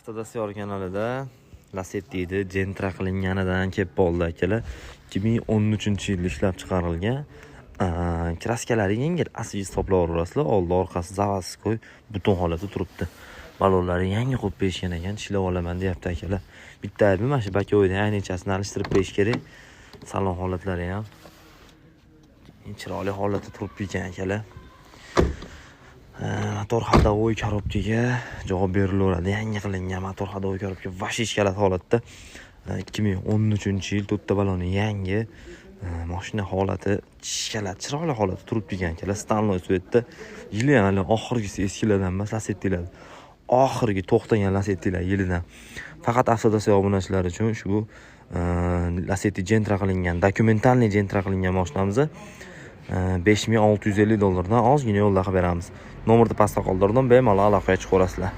Avtodasyor kanalida Lacetti Gentra qilinganidan kelib qoldi akalar. 2013-yilda ishlab chiqarilgan. Kraskalari yengil, asli hisoblayverasizlar. Oldi orqasi заводской buton holatda turibdi. Balonlari yangi qo'yib berishgan ekan, ishlab olaman deyapti akalar. Bitta aybi mana shu bakoydan aynechasini alishtirib berish kerak. Salon holatlari ham chiroyli holatda turib ekan akalar. Motor ходовой коробкаga javob berilaveradi. Yangi qilingan motor ходовой коробка vash ishkalat holatda. 2013-yil to'rtta baloni yangi. Mashina holati ishkalat chiroyli holatda turib ekan akalar. Stanloy svetda. Yili hali oxirgisi eskilardan emas, Lacettilar. Oxirgi to'xtagan Lacettilar yilidan. Faqat avtodasyor obunachilari uchun shu Lacetti Gentra qilingan, dokumentalniy Gentra qilingan mashinamizni $5650 dan ozgina yo'lda qilib beramiz. Nomerni pastda qoldirdim, bemalol aloqaga chiqaverasizlar.